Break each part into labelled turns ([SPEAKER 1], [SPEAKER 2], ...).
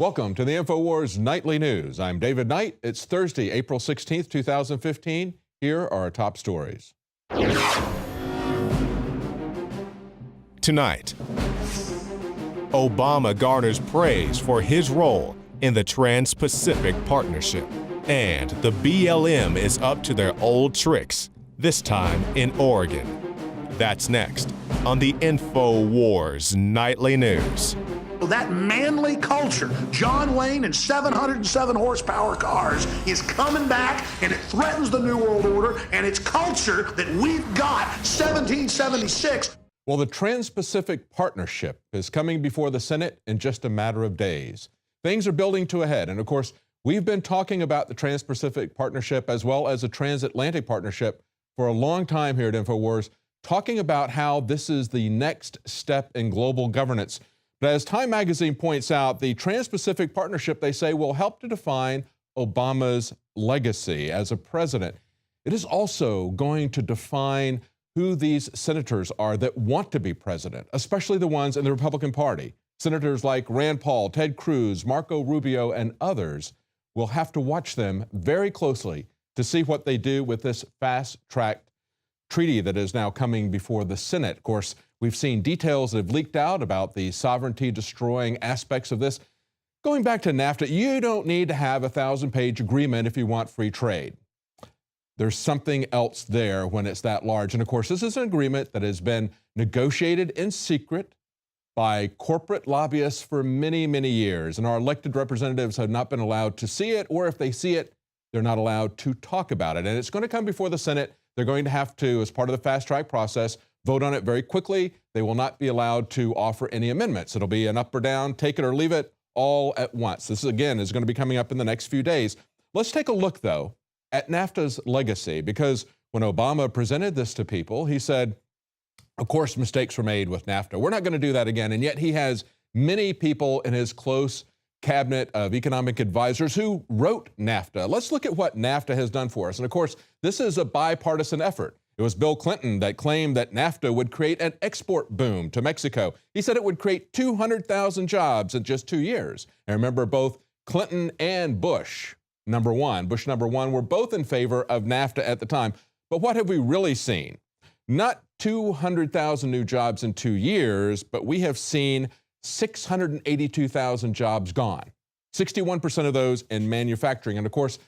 [SPEAKER 1] Welcome to the InfoWars Nightly News. I'm David Knight. It's Thursday, April 16th, 2015. Here are our top stories.
[SPEAKER 2] Tonight, Obama garners praise for his role in the Trans-Pacific Partnership. And the BLM is up to their old tricks, this time in Oregon. That's next on the InfoWars Nightly News.
[SPEAKER 3] That manly culture, John Wayne and 707 horsepower cars, is coming back, and it threatens the New World Order and its culture that we've got 1776.
[SPEAKER 1] Well, the Trans-Pacific Partnership is coming before the Senate in just a matter of days. Things are building to a head, and of course, we've been talking about the Trans-Pacific Partnership as well as the Transatlantic Partnership for a long time here at InfoWars, talking about how this is the next step in global governance. But as Time magazine points out, the Trans-Pacific Partnership, they say, will help to define Obama's legacy as a president. It is also going to define who these senators are that want to be president, especially the ones in the Republican Party. Senators like Rand Paul, Ted Cruz, Marco Rubio, and others will have to watch them very closely to see what they do with this fast-tracked treaty that is now coming before the Senate. Of course, we've seen details that have leaked out about the sovereignty-destroying aspects of this. Going back to NAFTA, you don't need to have a 1,000-page agreement if you want free trade. There's something else there when it's that large. And of course, this is an agreement that has been negotiated in secret by corporate lobbyists for many, many years. And our elected representatives have not been allowed to see it, or if they see it, they're not allowed to talk about it. And it's going to come before the Senate. They're going to have to, as part of the fast-track process, vote on it very quickly. They will not be allowed to offer any amendments. It'll be an up or down, take it or leave it, all at once. This, again, is going to be coming up in the next few days. Let's take a look, though, at NAFTA's legacy, because when Obama presented this to people, he said, of course, mistakes were made with NAFTA. We're not going to do that again. And yet he has many people in his close cabinet of economic advisors who wrote NAFTA. Let's look at what NAFTA has done for us. And of course, this is a bipartisan effort. It was Bill Clinton that claimed that NAFTA would create an export boom to Mexico. He said it would create 200,000 jobs in just 2 years. And remember, both Clinton and Bush number one were both in favor of NAFTA at the time. But what have we really seen? Not 200,000 new jobs in 2 years, but we have seen 682,000 jobs gone. 61% of those in manufacturing. And of course,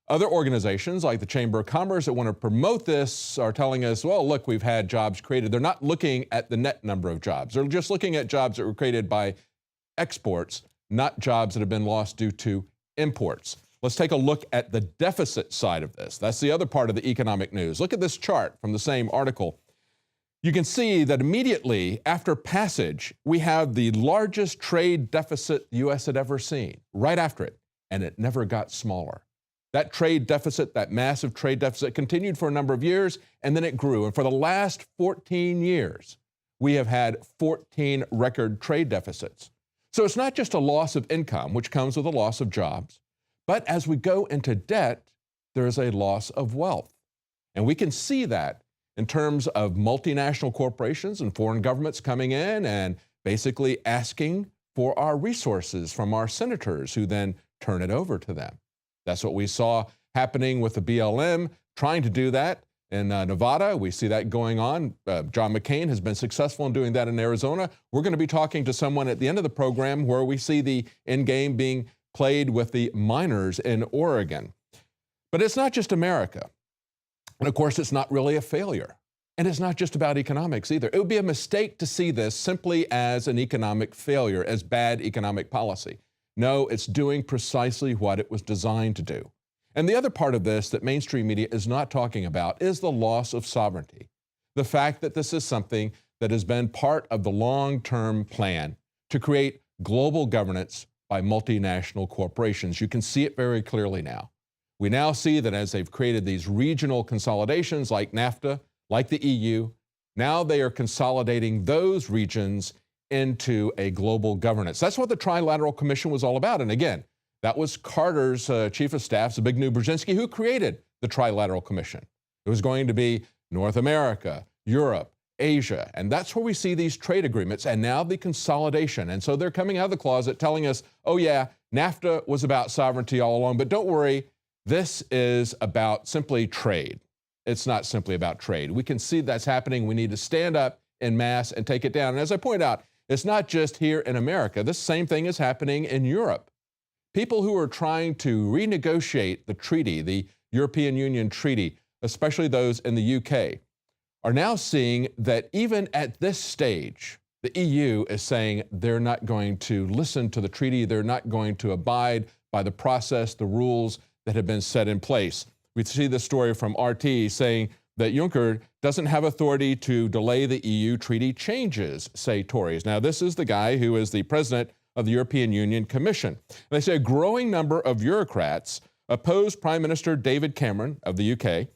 [SPEAKER 1] other organizations like the Chamber of Commerce that want to promote this are telling us, well, look, we've had jobs created. They're not looking at the net number of jobs. They're just looking at jobs that were created by exports, not jobs that have been lost due to imports. Let's take a look at the deficit side of this. That's the other part of the economic news. Look at this chart from the same article. You can see that immediately after passage, we have the largest trade deficit the U.S. had ever seen, right after it, and it never got smaller. That trade deficit, that massive trade deficit, continued for a number of years, and then it grew. And for the last 14 years, we have had 14 record trade deficits. So it's not just a loss of income, which comes with a loss of jobs, but as we go into debt, there is a loss of wealth. And we can see that in terms of multinational corporations and foreign governments coming in and basically asking for our resources from our senators, who then turn it over to them. That's what we saw happening with the BLM, trying to do that in Nevada. We see that going on. John McCain has been successful in doing that in Arizona. We're going to be talking to someone at the end of the program where we see the end game being played with the miners in Oregon. But it's not just America. And of course, it's not really a failure. And it's not just about economics either. It would be a mistake to see this simply as an economic failure, as bad economic policy. No, it's doing precisely what it was designed to do. And the other part of this that mainstream media is not talking about is the loss of sovereignty. The fact that this is something that has been part of the long-term plan to create global governance by multinational corporations. You can see it very clearly now. We now see that as they've created these regional consolidations like NAFTA, like the EU, now they are consolidating those regions into a global governance. That's what the Trilateral Commission was all about. And again, that was Carter's chief of staff, Zbigniew Brzezinski, who created the Trilateral Commission. It was going to be North America, Europe, Asia. And that's where we see these trade agreements and now the consolidation. And so they're coming out of the closet telling us, oh yeah, NAFTA was about sovereignty all along, but don't worry, this is about simply trade. It's not simply about trade. We can see that's happening. We need to stand up en masse and take it down. And as I point out, it's not just here in America. This same thing is happening in Europe. People who are trying to renegotiate the treaty, the European Union treaty, especially those in the UK, are now seeing that even at this stage, the EU is saying they're not going to listen to the treaty. They're not going to abide by the process, the rules that have been set in place. We see this story from RT saying that Juncker doesn't have authority to delay the EU treaty changes, say Tories. Now, this is the guy who is the president of the European Union Commission. And they say a growing number of bureaucrats oppose Prime Minister David Cameron of the UK.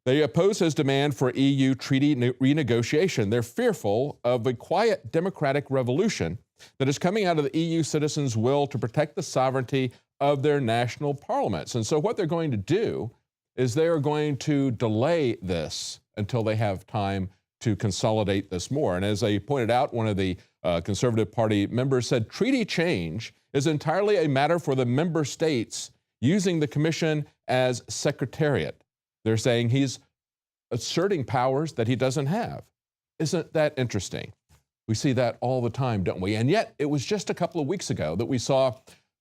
[SPEAKER 1] They oppose his demand for EU treaty renegotiation. They're fearful of a quiet democratic revolution that is coming out of the EU citizens' will to protect the sovereignty of their national parliaments. And so what they're going to do is they are going to delay this until they have time to consolidate this more. And as I pointed out, one of the Conservative Party members said treaty change is entirely a matter for the member states using the Commission as secretariat. They're saying he's asserting powers that he doesn't have. Isn't that interesting? We see that all the time, don't we? And yet, it was just a couple of weeks ago that we saw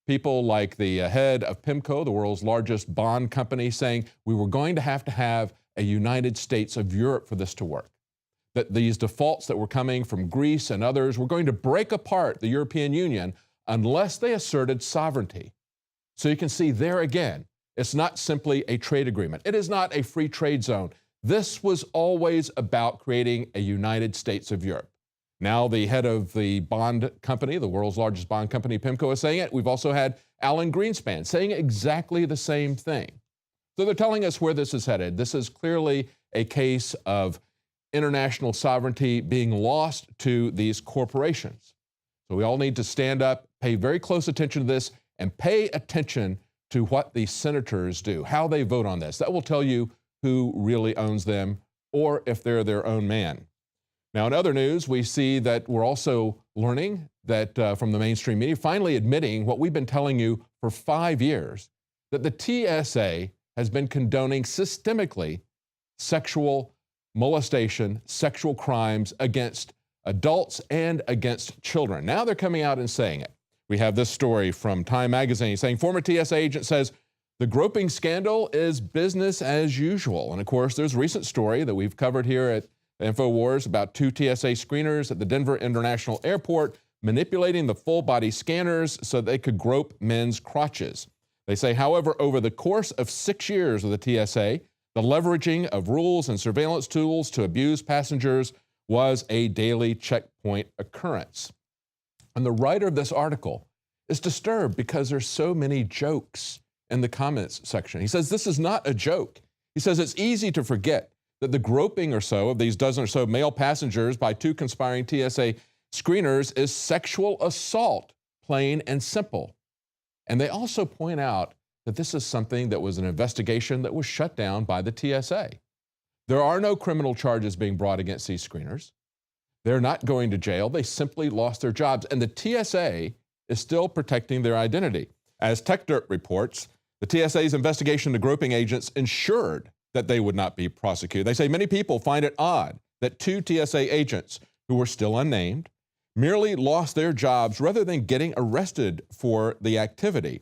[SPEAKER 1] people like the head of PIMCO, the world's largest bond company, saying we were going to have a United States of Europe for this to work. That these defaults that were coming from Greece and others were going to break apart the European Union unless they asserted sovereignty. So you can see there again, it's not simply a trade agreement. It is not a free trade zone. This was always about creating a United States of Europe. Now the head of the bond company, the world's largest bond company, PIMCO, is saying it. We've also had Alan Greenspan saying exactly the same thing. So they're telling us where this is headed. This is clearly a case of international sovereignty being lost to these corporations. So we all need to stand up, pay very close attention to this, and pay attention to what the senators do, how they vote on this. That will tell you who really owns them or if they're their own man. Now, in other news, we see that we're also learning that from the mainstream media, finally admitting what we've been telling you for 5 years, that the TSA has been condoning systemically sexual molestation, sexual crimes against adults and against children. Now they're coming out and saying it. We have this story from Time magazine saying former TSA agent says the groping scandal is business as usual. And of course, there's a recent story that we've covered here at InfoWars about 2 TSA screeners at the Denver International Airport manipulating the full body scanners so they could grope men's crotches. They say, however, over the course of 6 years of the TSA, the leveraging of rules and surveillance tools to abuse passengers was a daily checkpoint occurrence. And the writer of this article is disturbed because there's so many jokes in the comments section. He says, this is not a joke. He says, it's easy to forget that the groping or so of these dozen or so male passengers by 2 conspiring TSA screeners is sexual assault, plain and simple. And they also point out that this is something that was an investigation that was shut down by the TSA. There are no criminal charges being brought against these screeners. They're not going to jail. They simply lost their jobs. And the TSA is still protecting their identity. As TechDirt reports, the TSA's investigation into groping agents ensured that they would not be prosecuted. They say many people find it odd that 2 TSA agents, who were still unnamed, merely lost their jobs rather than getting arrested for the activity.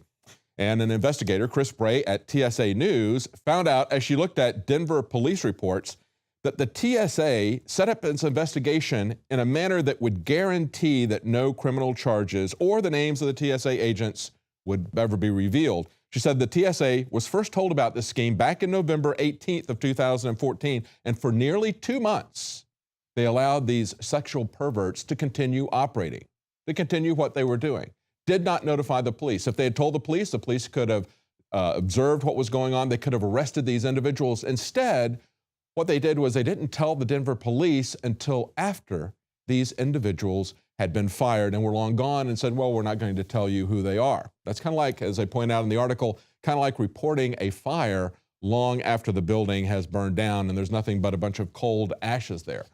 [SPEAKER 1] And an investigator, Chris Bray at TSA News, found out as she looked at Denver police reports that the TSA set up its investigation in a manner that would guarantee that no criminal charges or the names of the TSA agents would ever be revealed. She said the TSA was first told about this scheme back in November 18th of 2014, and for nearly 2 months, they allowed these sexual perverts to continue operating, to continue what they were doing. Did not notify the police. If they had told the police could have observed what was going on. They could have arrested these individuals. Instead, what they did was they didn't tell the Denver police until after these individuals had been fired and were long gone and said, well, we're not going to tell you who they are. That's kind of like, as I point out in the article, kind of like reporting a fire long after the building has burned down and there's nothing but a bunch of cold ashes there.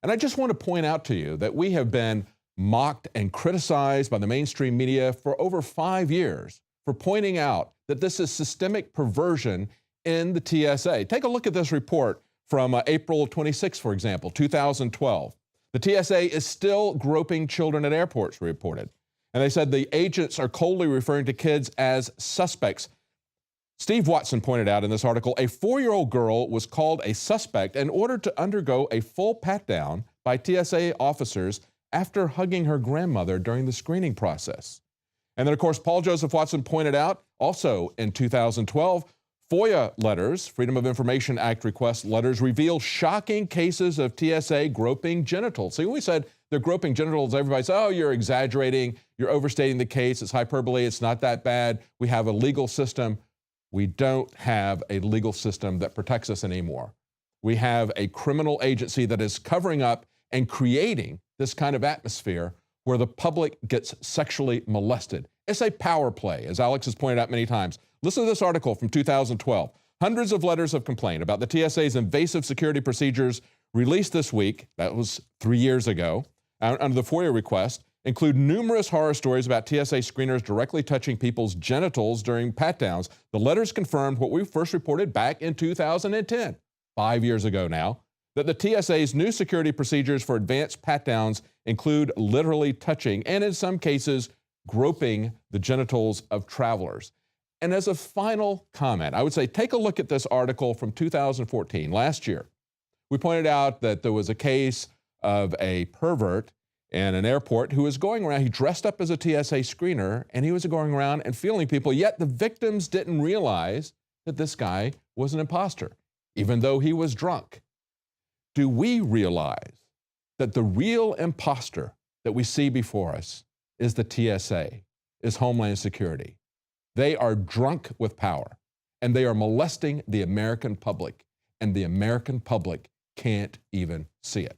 [SPEAKER 1] And I just want to point out to you that we have been mocked and criticized by the mainstream media for over 5 years for pointing out that this is systemic perversion in the TSA. Take a look at this report from April 26, for example, 2012. The TSA is still groping children at airports, reported. And they said the agents are coldly referring to kids as suspects. Steve Watson pointed out in this article, a 4-year-old girl was called a suspect and ordered to undergo a full pat-down by TSA officers after hugging her grandmother during the screening process. And then, of course, Paul Joseph Watson pointed out, also in 2012, FOIA letters, Freedom of Information Act request letters, reveal shocking cases of TSA groping genitals. See, when we said they're groping genitals, everybody said, oh, you're exaggerating, you're overstating the case, it's hyperbole, it's not that bad, we have a legal system. We don't have a legal system that protects us anymore. We have a criminal agency that is covering up and creating this kind of atmosphere where the public gets sexually molested. It's a power play, as Alex has pointed out many times. Listen to this article from 2012. Hundreds of letters of complaint about the TSA's invasive security procedures released this week, that was 3 years ago, under the FOIA request, include numerous horror stories about TSA screeners directly touching people's genitals during pat-downs. The letters confirmed what we first reported back in 2010, 5 years ago now, that the TSA's new security procedures for advanced pat-downs include literally touching and, in some cases, groping the genitals of travelers. And as a final comment, I would say take a look at this article from 2014, last year. We pointed out that there was a case of a pervert in an airport who was going around, he dressed up as a TSA screener, and he was going around and feeling people, yet the victims didn't realize that this guy was an imposter, even though he was drunk. Do we realize that the real imposter that we see before us is the TSA, is Homeland Security? They are drunk with power, and they are molesting the American public, and the American public can't even see it.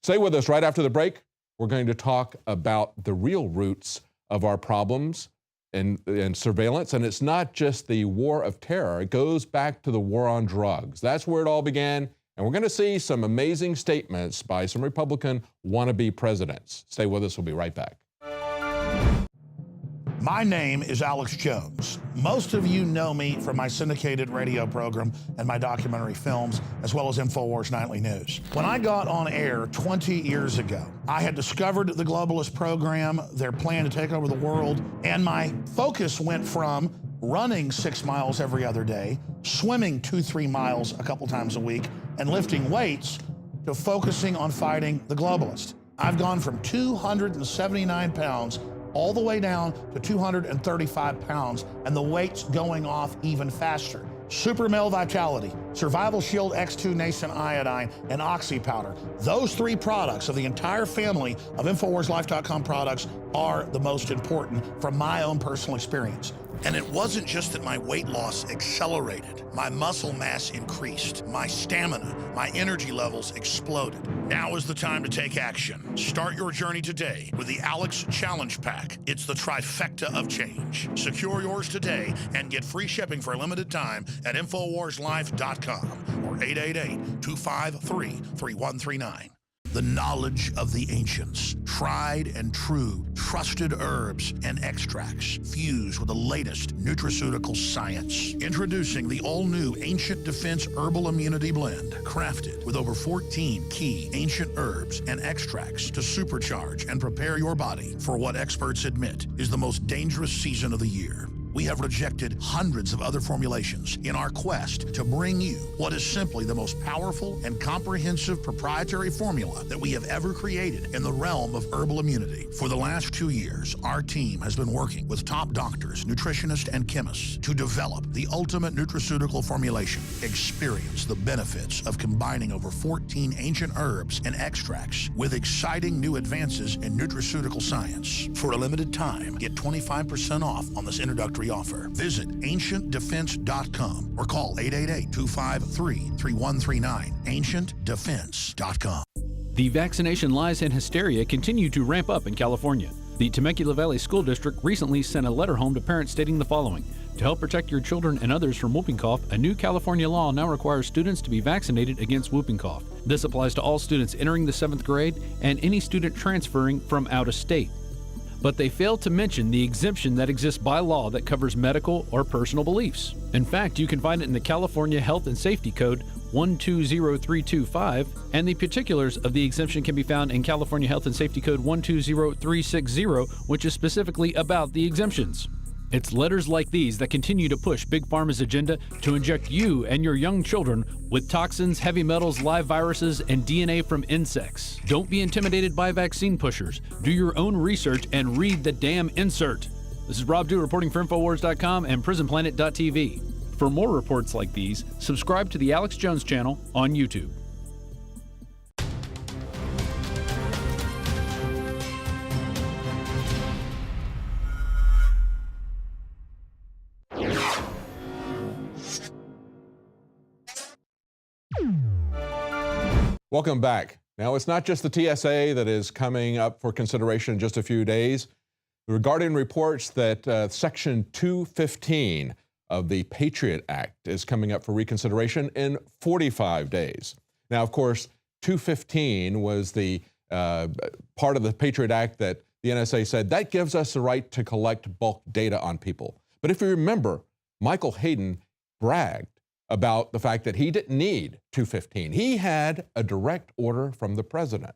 [SPEAKER 1] Stay with us right after the break. We're going to talk about the real roots of our problems and surveillance. And it's not just the war of terror. It goes back to the war on drugs. That's where it all began. And we're going to see some amazing statements by some Republican wannabe presidents. Stay with us. We'll be right back.
[SPEAKER 3] My name is Alex Jones. Most of you know me from my syndicated radio program and my documentary films, as well as InfoWars Nightly News. When I got on air 20 years ago, I had discovered the globalist program, their plan to take over the world, and my focus went from running 6 miles every other day, swimming 2-3 miles a couple times a week, and lifting weights, to focusing on fighting the globalist. I've gone from 279 pounds all the way down to 235 pounds, and the weight's going off even faster. Super Male Vitality, Survival Shield X2 Nascent Iodine, and Oxy Powder. Those 3 products of the entire family of InfoWarsLife.com products are the most important from my own personal experience. And it wasn't just that my weight loss accelerated. My muscle mass increased. My stamina, my energy levels exploded. Now is the time to take action. Start your journey today with the Alex Challenge Pack. It's the trifecta of change. Secure yours today and get free shipping for a limited time at InfoWarsLife.com or 888-253-3139. The knowledge of the ancients, tried and true, trusted herbs and extracts fused with the latest nutraceutical science. Introducing the all-new Ancient Defense Herbal Immunity Blend, crafted with over 14 key ancient herbs and extracts to supercharge and prepare your body for what experts admit is the most dangerous season of the year. We have rejected hundreds of other formulations in our quest to bring you what is simply the most powerful and comprehensive proprietary formula that we have ever created in the realm of herbal immunity. For the last 2 years, our team has been working with top doctors, nutritionists, and chemists to develop the ultimate nutraceutical formulation. Experience the benefits of combining over 14 ancient herbs and extracts with exciting new advances in nutraceutical science. For a limited time, get 25% off on this introductory offer. Visit ancientdefense.com or call 888-253-3139. ancientdefense.com.
[SPEAKER 4] The vaccination lies and hysteria continue to ramp up in California. The Temecula Valley School District recently sent a letter home to parents stating the following: To help protect your children and others from whooping cough, a new California law now requires students to be vaccinated against whooping cough. This applies to all students entering the 7th grade and any student transferring from out of state. But they failed to mention the exemption that exists by law that covers medical or personal beliefs. In fact, you can find it in the California Health and Safety Code 120325, and the particulars of the exemption can be found in California Health and Safety Code 120360, which is specifically about the exemptions. It's letters like these that continue to push Big Pharma's agenda to inject you and your young children with toxins, heavy metals, live viruses, and DNA from insects. Don't be intimidated by vaccine pushers. Do your own research and read the damn insert. This is Rob Dew reporting for InfoWars.com and PrisonPlanet.tv. For more reports like these, subscribe to the Alex Jones channel on YouTube.
[SPEAKER 1] Welcome back. Now, it's not just the TSA that is coming up for consideration in just a few days. The Guardian reports that Section 215 of the Patriot Act is coming up for reconsideration in 45 days. Now, of course, 215 was the part of the Patriot Act that the NSA said that gives us the right to collect bulk data on people. But if you remember, Michael Hayden bragged about the fact that he didn't need 215. He had a direct order from the president.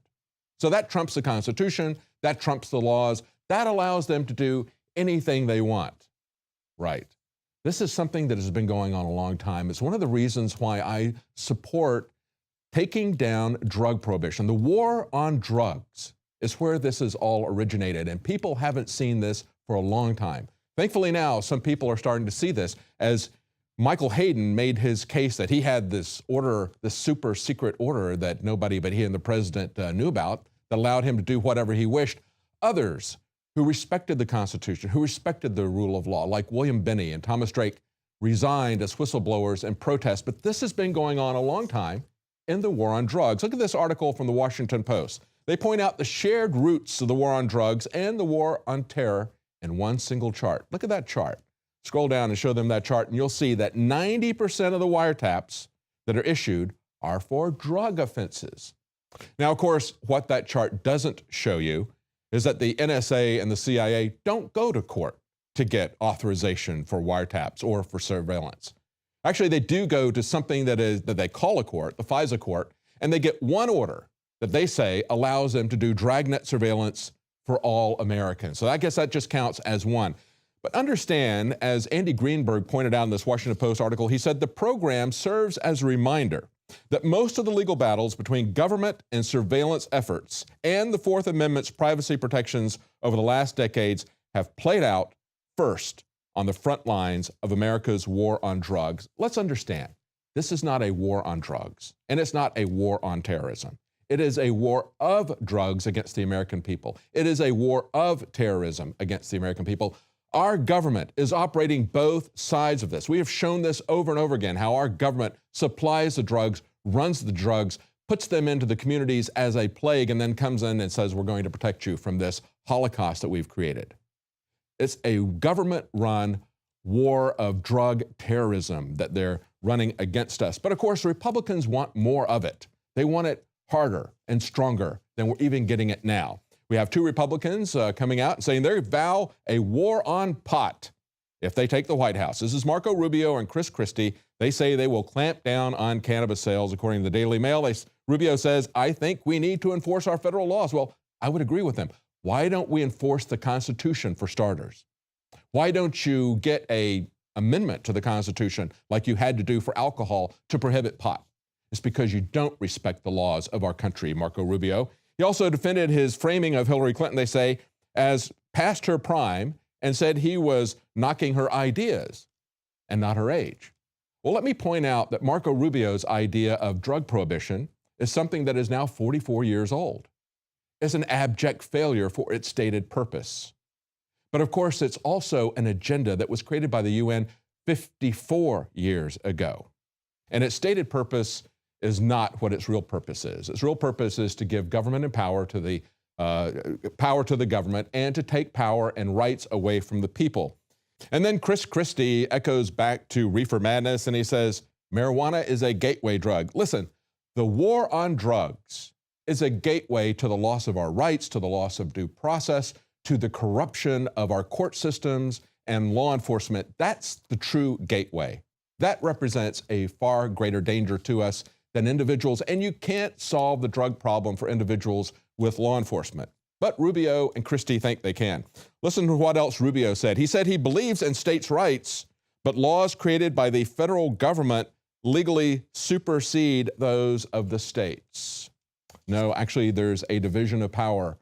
[SPEAKER 1] So that trumps the Constitution, that trumps the laws, that allows them to do anything they want. Right. This is something that has been going on a long time. It's one of the reasons why I support taking down drug prohibition. The war on drugs is where this is all originated, and people haven't seen this for a long time. Thankfully now, some people are starting to see this as Michael Hayden made his case that he had this order, this super secret order that nobody but he and the president knew about, that allowed him to do whatever he wished. Others who respected the Constitution, who respected the rule of law, like William Binney and Thomas Drake, resigned as whistleblowers in protest. But this has been going on a long time in the war on drugs. Look at this article from the Washington Post. They point out the shared roots of the war on drugs and the war on terror in one single chart. Look at that chart. Scroll down and show them that chart, and you'll see that 90% of the wiretaps that are issued are for drug offenses. Now, of course, what that chart doesn't show you is that the NSA and the CIA don't go to court to get authorization for wiretaps or for surveillance. Actually, they do go to something that they call a court, the FISA court, and they get one order that they say allows them to do dragnet surveillance for all Americans. So I guess that just counts as one. But understand, as Andy Greenberg pointed out in this Washington Post article, he said the program serves as a reminder that most of the legal battles between government and surveillance efforts and the Fourth Amendment's privacy protections over the last decades have played out first on the front lines of America's war on drugs. Let's understand, this is not a war on drugs, and it's not a war on terrorism. It is a war of drugs against the American people. It is a war of terrorism against the American people. Our government is operating both sides of this. We have shown this over and over again, how our government supplies the drugs, runs the drugs, puts them into the communities as a plague, and then comes in and says, we're going to protect you from this Holocaust that we've created. It's a government-run war of drug terrorism that they're running against us. But of course, Republicans want more of it. They want it harder and stronger than we're even getting it now. We have two Republicans coming out and saying they vow a war on pot if they take the White House. This is Marco Rubio and Chris Christie. They say they will clamp down on cannabis sales, according to the Daily Mail. Rubio says, I think we need to enforce our federal laws. Well, I would agree with them. Why don't we enforce the Constitution for starters? Why don't you get an amendment to the Constitution like you had to do for alcohol to prohibit pot? It's because you don't respect the laws of our country, Marco Rubio. He also defended his framing of Hillary Clinton, they say, as past her prime, and said he was knocking her ideas and not her age. Well, let me point out that Marco Rubio's idea of drug prohibition is something that is now 44 years old. It's an abject failure for its stated purpose. But of course, it's also an agenda that was created by the UN 54 years ago. And its stated purpose is not what its real purpose is. Its real purpose is to give government and power to the government and to take power and rights away from the people. And then Chris Christie echoes back to reefer madness, and he says, marijuana is a gateway drug. Listen, the war on drugs is a gateway to the loss of our rights, to the loss of due process, to the corruption of our court systems and law enforcement. That's the true gateway. That represents a far greater danger to us than individuals, and you can't solve the drug problem for individuals with law enforcement. But Rubio and Christie think they can. Listen to what else Rubio said. He said he believes in states' rights, but laws created by the federal government legally supersede those of the states. No, actually, there's a division of power.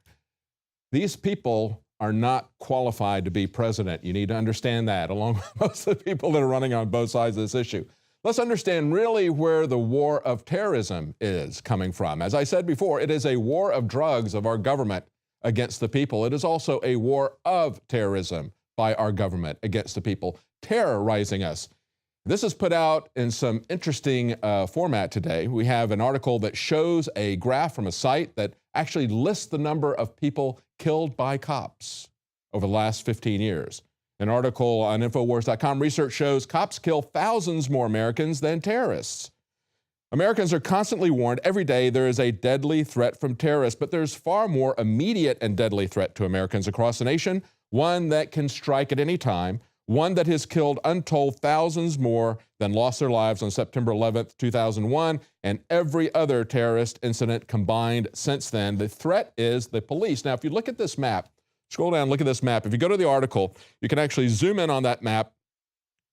[SPEAKER 1] These people are not qualified to be president. You need to understand that, along with most of the people that are running on both sides of this issue. Let's understand really where the war of terrorism is coming from. As I said before, it is a war of drugs of our government against the people. It is also a war of terrorism by our government against the people, terrorizing us. This is put out in some interesting format today. We have an article that shows a graph from a site that actually lists the number of people killed by cops over the last 15 years. An article on Infowars.com research shows cops kill thousands more Americans than terrorists. Americans are constantly warned every day there is a deadly threat from terrorists, but there's far more immediate and deadly threat to Americans across the nation, one that can strike at any time, one that has killed untold thousands more than lost their lives on September 11th, 2001, and every other terrorist incident combined since then. The threat is the police. Now, if you look at this map, scroll down, look at this map. If you go to the article, you can actually zoom in on that map.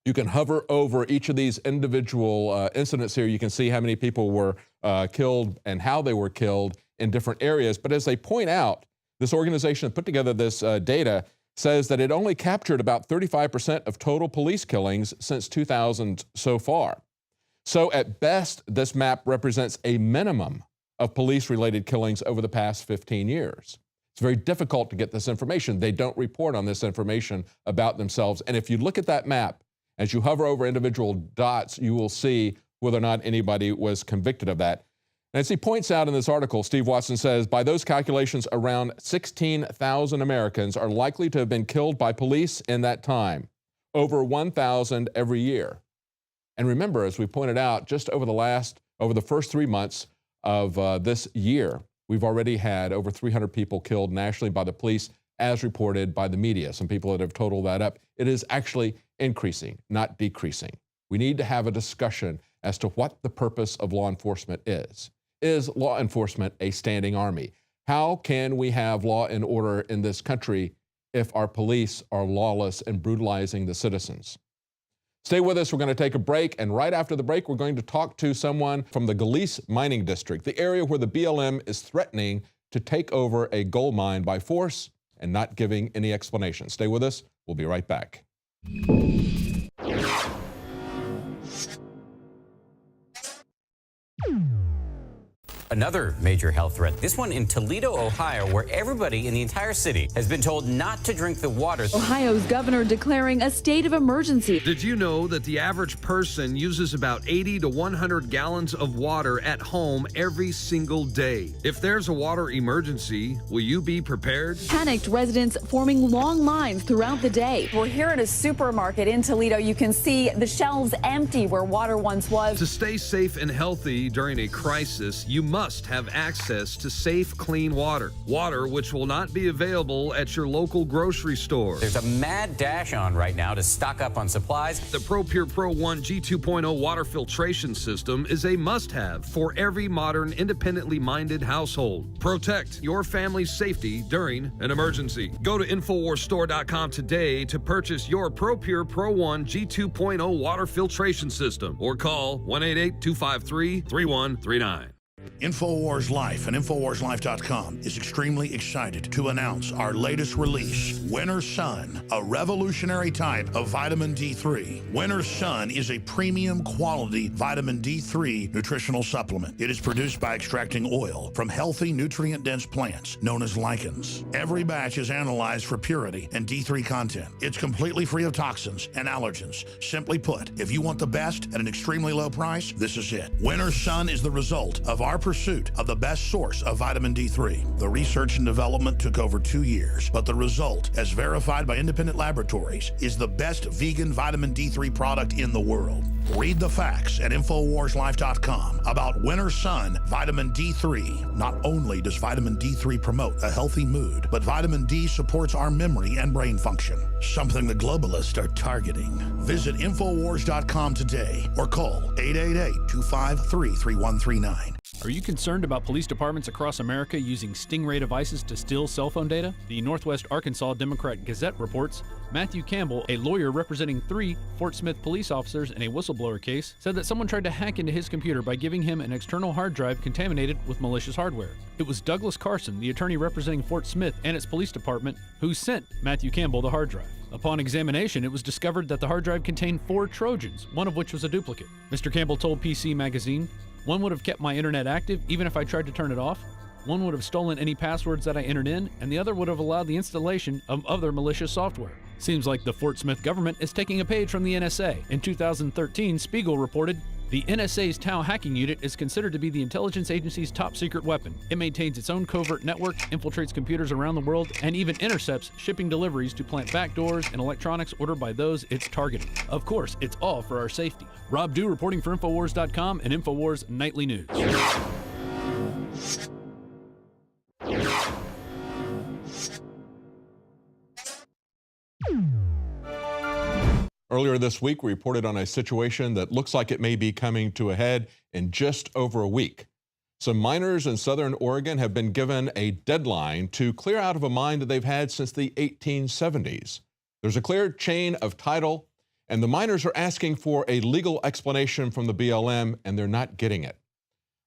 [SPEAKER 1] You can hover over each of these individual incidents here. You can see how many people were killed and how they were killed in different areas. But as they point out, this organization that put together this data says that it only captured about 35% of total police killings since 2000 so far. So at best, this map represents a minimum of police-related killings over the past 15 years. It's very difficult to get this information. They don't report on this information about themselves. And if you look at that map, as you hover over individual dots, you will see whether or not anybody was convicted of that. And as he points out in this article, Steve Watson says, by those calculations, around 16,000 Americans are likely to have been killed by police in that time, over 1,000 every year. And remember, as we pointed out, just over the first 3 months of this year, we've already had over 300 people killed nationally by the police, as reported by the media. Some people that have totaled that up. It is actually increasing, not decreasing. We need to have a discussion as to what the purpose of law enforcement is. Is law enforcement a standing army? How can we have law and order in this country if our police are lawless and brutalizing the citizens? Stay with us. We're going to take a break, and right after the break, we're going to talk to someone from the Galice Mining District, the area where the BLM is threatening to take over a gold mine by force and not giving any explanation. Stay with us. We'll be right back.
[SPEAKER 5] Another major health threat, this one in Toledo, Ohio, where everybody in the entire city has been told not to drink the water.
[SPEAKER 6] Ohio's governor declaring a state of emergency.
[SPEAKER 7] Did you know that the average person uses about 80 to 100 gallons of water at home every single day? If there's a water emergency, will you be prepared?
[SPEAKER 6] Panicked residents forming long lines throughout the day.
[SPEAKER 8] We're here at a supermarket in Toledo. You can see the shelves empty where water once was.
[SPEAKER 7] To stay safe and healthy during a crisis, you must have access to safe, clean water. Water which will not be available at your local grocery store.
[SPEAKER 5] There's a mad dash on right now to stock up on supplies.
[SPEAKER 7] The ProPure Pro 1 G2.0 water filtration system is a must-have for every modern, independently minded household. Protect your family's safety during an emergency. Go to InfoWarsStore.com today to purchase your ProPure Pro 1 G2.0 water filtration system or call 1-888-253-3139.
[SPEAKER 3] InfoWars Life and InfoWarsLife.com is extremely excited to announce our latest release, Winter Sun, a revolutionary type of vitamin D3. Winter Sun is a premium quality vitamin D3 nutritional supplement. It is produced by extracting oil from healthy, nutrient-dense plants known as lichens. Every batch is analyzed for purity and D3 content. It's completely free of toxins and allergens. Simply put, if you want the best at an extremely low price, this is it. Winter Sun is the result of our our pursuit of the best source of vitamin D3. The research and development took over 2 years, but the result, as verified by independent laboratories, is the best vegan vitamin D3 product in the world. Read the facts at InfoWarsLife.com about Winter Sun Vitamin D3. Not only does vitamin D3 promote a healthy mood, but vitamin D supports our memory and brain function, something the globalists are targeting. Visit InfoWars.com today or call 888-253-3139.
[SPEAKER 4] Are you concerned about police departments across America using stingray devices to steal cell phone data? The Northwest Arkansas Democrat Gazette reports Matthew Campbell, a lawyer representing 3 Fort Smith police officers in a whistleblower case, said that someone tried to hack into his computer by giving him an external hard drive contaminated with malicious hardware. It was Douglas Carson, the attorney representing Fort Smith and its police department, who sent Matthew Campbell the hard drive. Upon examination, it was discovered that the hard drive contained 4 Trojans, one of which was a duplicate. Mr. Campbell told PC Magazine, "One would have kept my internet active even if I tried to turn it off. One would have stolen any passwords that I entered in, and the other would have allowed the installation of other malicious software." Seems like the Fort Smith government is taking a page from the NSA. In 2013, Spiegel reported, "The NSA's Tau hacking unit is considered to be the intelligence agency's top secret weapon. It maintains its own covert network, infiltrates computers around the world, and even intercepts shipping deliveries to plant backdoors in electronics ordered by those it's targeting. Of course, it's all for our safety." Rob Dew reporting for InfoWars.com and InfoWars Nightly News.
[SPEAKER 1] Earlier this week, we reported on a situation that looks like it may be coming to a head in just over a week. Some miners in southern Oregon have been given a deadline to clear out of a mine that they've had since the 1870s. There's a clear chain of title, and the miners are asking for a legal explanation from the BLM, and they're not getting it.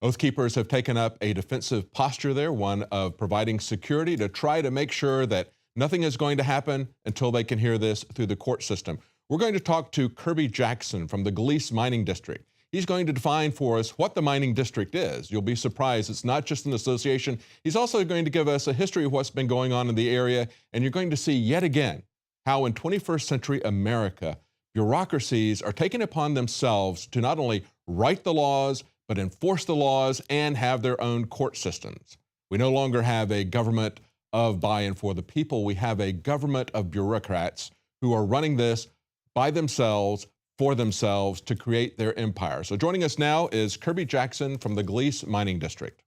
[SPEAKER 1] Oath Keepers have taken up a defensive posture there, one of providing security to try to make sure that nothing is going to happen until they can hear this through the court system. We're going to talk to Kirby Jackson from the Glease Mining District. He's going to define for us what the mining district is. You'll be surprised, it's not just an association. He's also going to give us a history of what's been going on in the area, and you're going to see yet again how in 21st century America, bureaucracies are taking upon themselves to not only write the laws, but enforce the laws and have their own court systems. We no longer have a government of by and for the people. We have a government of bureaucrats who are running this by themselves, for themselves, to create their empire. So joining us now is Kirby Jackson from the Glease Mining District.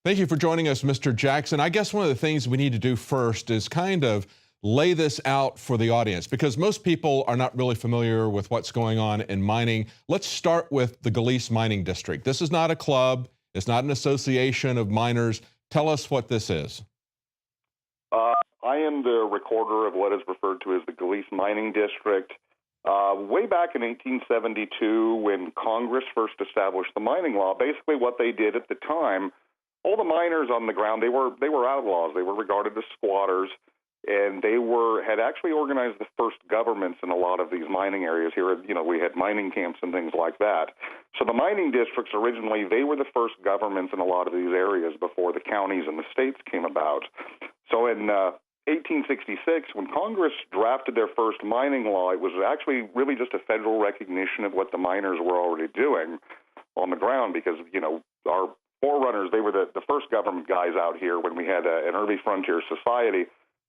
[SPEAKER 1] Thank you for joining us, Mr. Jackson. I guess one of the things we need to do first is kind of lay this out for the audience, because most people are not really familiar with what's going on in mining. Let's start with the Glease Mining District. This is not a club. It's not an association of miners. Tell us what this is.
[SPEAKER 9] I am the recorder of what is referred to as the Glease Mining District. Way back in 1872, when Congress first established the mining law, basically what they did at the time, all the miners on the ground, they were outlaws. They were regarded as squatters, and they had actually organized the first governments in a lot of these mining areas here. You know, we had mining camps and things like that. So the mining districts originally, they were the first governments in a lot of these areas before the counties and the states came about. So in 1866, when Congress drafted their first mining law, it was actually really just a federal recognition of what the miners were already doing on the ground, because, you know, our forerunners, they were the first government guys out here when we had an early frontier society.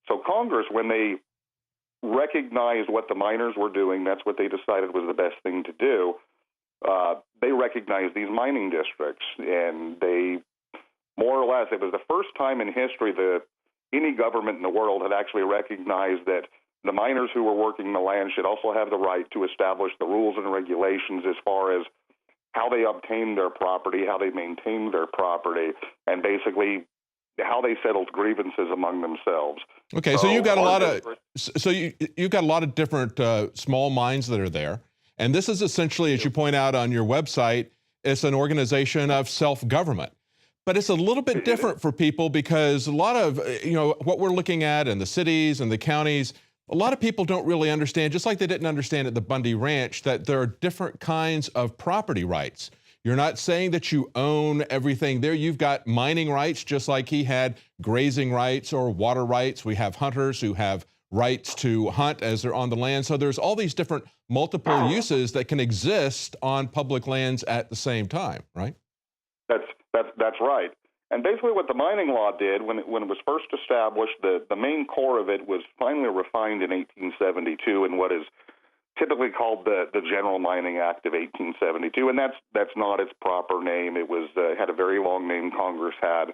[SPEAKER 9] So Congress, when they recognized what the miners were doing, that's what they decided was the best thing to do. They recognized these mining districts, and they, more or less, it was the first time in history that any government in the world had actually recognized that the miners who were working the land should also have the right to establish the rules and regulations as far as how they obtained their property, how they maintained their property, and basically how they settled grievances among themselves.
[SPEAKER 1] Okay, so you've got a lot of you've got a lot of different small mines that are there, and this is essentially, as you point out on your website, it's an organization of self-government. But it's a little bit different for people, because a lot of, you know, what we're looking at in the cities and the counties, a lot of people don't really understand, just like they didn't understand at the Bundy Ranch, that there are different kinds of property rights. You're not saying that you own everything there. You've got mining rights, just like he had grazing rights or water rights. We have hunters who have rights to hunt as they're on the land. So there's all these different
[SPEAKER 9] That's right. And basically what the mining law did when it was first established, the main core of it was finally refined in 1872 in what is typically called the General Mining Act of 1872, and that's not its proper name. It was had a very long name Congress had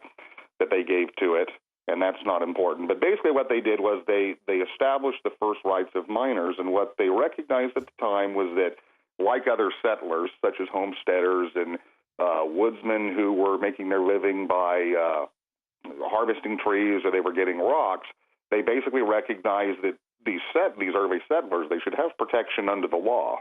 [SPEAKER 9] that they gave to it, and that's not important. But basically what they did was they established the first rights of miners, and what they recognized at the time was that, like other settlers, such as homesteaders and woodsmen who were making their living by harvesting trees or they were getting rocks, they basically recognized that these early settlers, they should have protection under the law.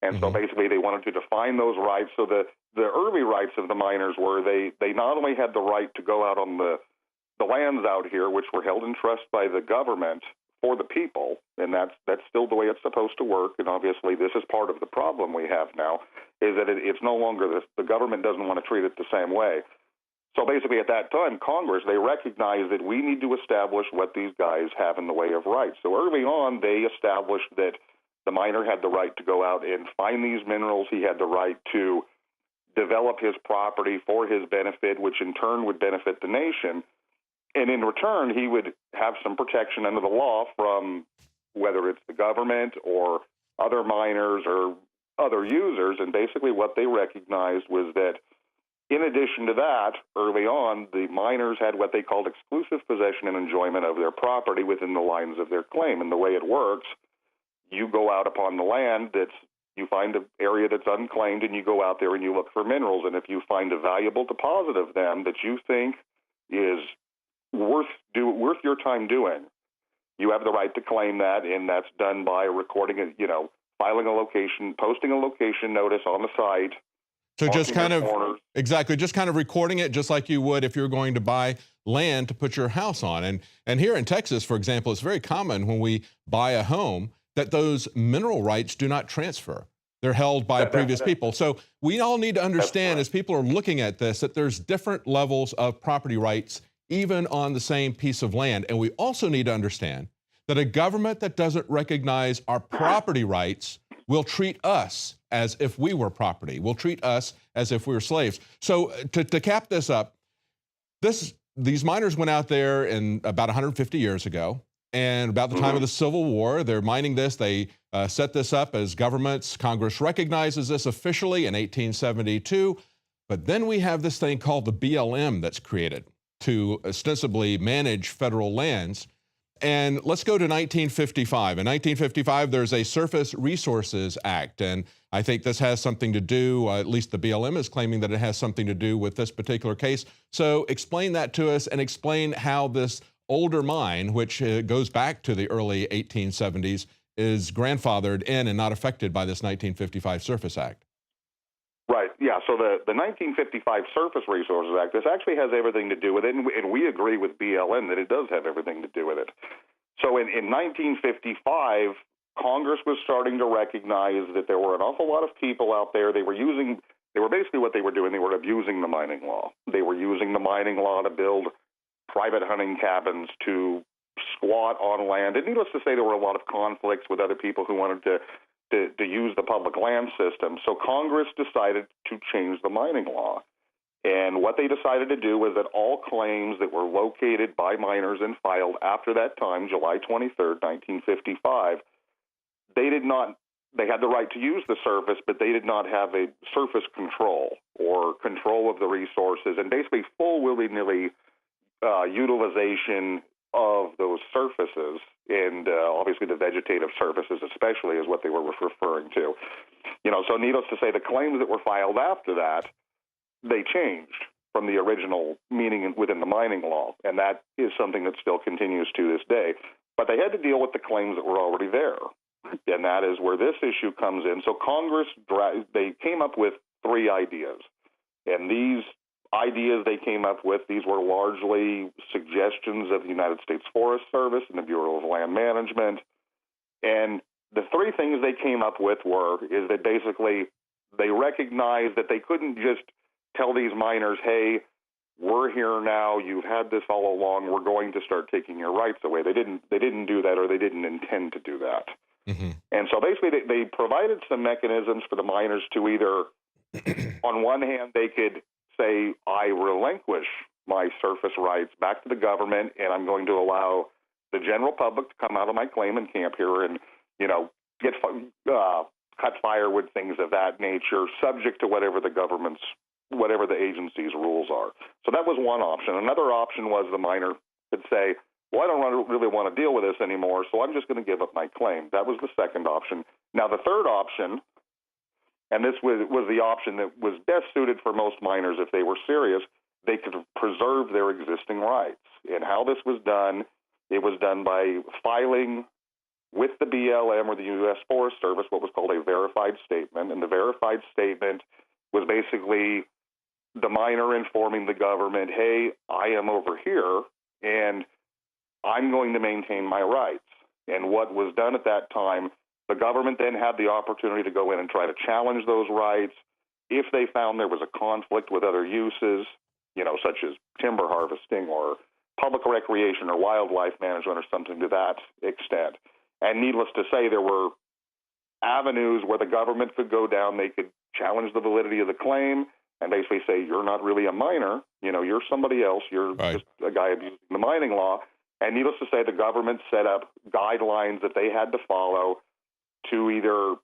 [SPEAKER 9] And so basically they wanted to define those rights. So the early rights of the miners were they not only had the right to go out on the lands out here, which were held in trust by the government for the people, and that's still the way it's supposed to work. And obviously this is part of the problem we have now, is that it's no longer the government doesn't want to treat it the same way. So basically at that time, Congress, they recognized that we need to establish what these guys have in the way of rights. So early on, they established that the miner had the right to go out and find these minerals. He had the right to develop his property for his benefit, which in turn would benefit the nation. And in return, he would have some protection under the law from whether it's the government or other miners or other users. And basically what they recognized was that in addition to that, early on, the miners had what they called exclusive possession and enjoyment of their property within the lines of their claim. And the way it works, you go out upon the land you find an area that's unclaimed, and you go out there and you look for minerals. And if you find a valuable deposit of them that you think is worth your time doing, you have the right to claim that, and that's done by recording it, filing a location, posting a location notice on the site.
[SPEAKER 1] So just kind of, exactly, just kind of recording it just like you would if you're going to buy land to put your house on. And here in Texas, for example, it's very common when we buy a home that those mineral rights do not transfer. They're held by previous people. So we all need to understand as people are looking at this that there's different levels of property rights even on the same piece of land. And we also need to understand that a government that doesn't recognize our property rights will treat us as if we were property, will treat us as if we were slaves. So to cap this up, these miners went out there in about 150 years ago, and about the time of the Civil War, they're mining this. They set this up as governments. Congress recognizes this officially in 1872, but then we have this thing called the BLM that's created to ostensibly manage federal lands. And let's go to 1955. In 1955, there's a Surface Resources Act, and I think this has something to do, at least the BLM is claiming that it has something to do with this particular case. So explain that to us and explain how this older mine, which goes back to the early 1870s, is grandfathered in and not affected by this 1955 Surface Act.
[SPEAKER 9] Right, yeah, so the 1955 Surface Resources Act, this actually has everything to do with it, and we agree with BLM that it does have everything to do with it. So in 1955, Congress was starting to recognize that there were an awful lot of people out there. They were basically what they were doing, they were abusing the mining law. They were using the mining law to build private hunting cabins, to squat on land. And needless to say, there were a lot of conflicts with other people who wanted to use the public land system. So Congress decided to change the mining law. And what they decided to do was that all claims that were located by miners and filed after that time, July 23rd, 1955, they had the right to use the surface, but they did not have a surface control or control of the resources, and basically full willy-nilly utilization of those surfaces, and obviously the vegetative surfaces especially is what they were referring to. So needless to say, the claims that were filed after that, they changed from the original meaning within the mining law, and that is something that still continues to this day. But they had to deal with the claims that were already there, and that is where this issue comes in. So Congress, they came up with 3 ideas, and these ideas they came up with, these were largely suggestions of the United States Forest Service and the Bureau of Land Management. And the 3 things they came up with is that basically they recognized that they couldn't just tell these miners, hey, we're here now, you've had this all along, we're going to start taking your rights away. They didn't do that, or they didn't intend to do that. Mm-hmm. And so basically they provided some mechanisms for the miners to either, on one hand, they could say, I relinquish my surface rights back to the government, and I'm going to allow the general public to come out of my claim and camp here and, get cut firewood, things of that nature, subject to whatever the agency's rules are. So that was one option. Another option was the miner could say, well, I don't really want to deal with this anymore, so I'm just going to give up my claim. That was the second option. Now, the third option, and this was the option that was best suited for most miners if they were serious, they could preserve their existing rights. And how this was done, it was done by filing with the BLM or the U.S. Forest Service what was called a verified statement. And the verified statement was basically the miner informing the government, hey, I am over here, and I'm going to maintain my rights. And what was done at that time, the government then had the opportunity to go in and try to challenge those rights if they found there was a conflict with other uses, such as timber harvesting or public recreation or wildlife management or something to that extent. And needless to say, there were avenues where the government could go down. They could challenge the validity of the claim and basically say, you're not really a miner, you're somebody else, you're just a guy abusing the mining law. And needless to say, the government set up guidelines that they had to follow to either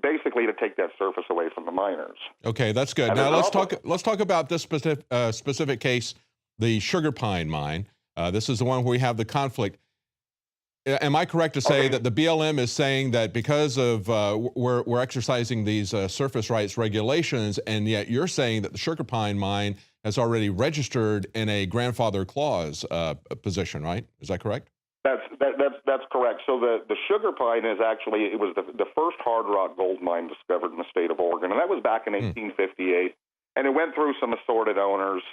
[SPEAKER 9] basically to take that surface away from the miners.
[SPEAKER 1] Okay, that's good.
[SPEAKER 9] And
[SPEAKER 1] now let's talk about this specific case, the sugar pine mine. This is the one where we have the conflict. Am I correct to say that the BLM is saying that because of we're exercising these surface rights regulations, and yet you're saying that the sugar pine mine has already registered in a grandfather clause position, right? Is that correct?
[SPEAKER 9] That's correct. So the sugar pine is actually, it was the first hard rock gold mine discovered in the state of Oregon, and that was back in 1858. And it went through some assorted owners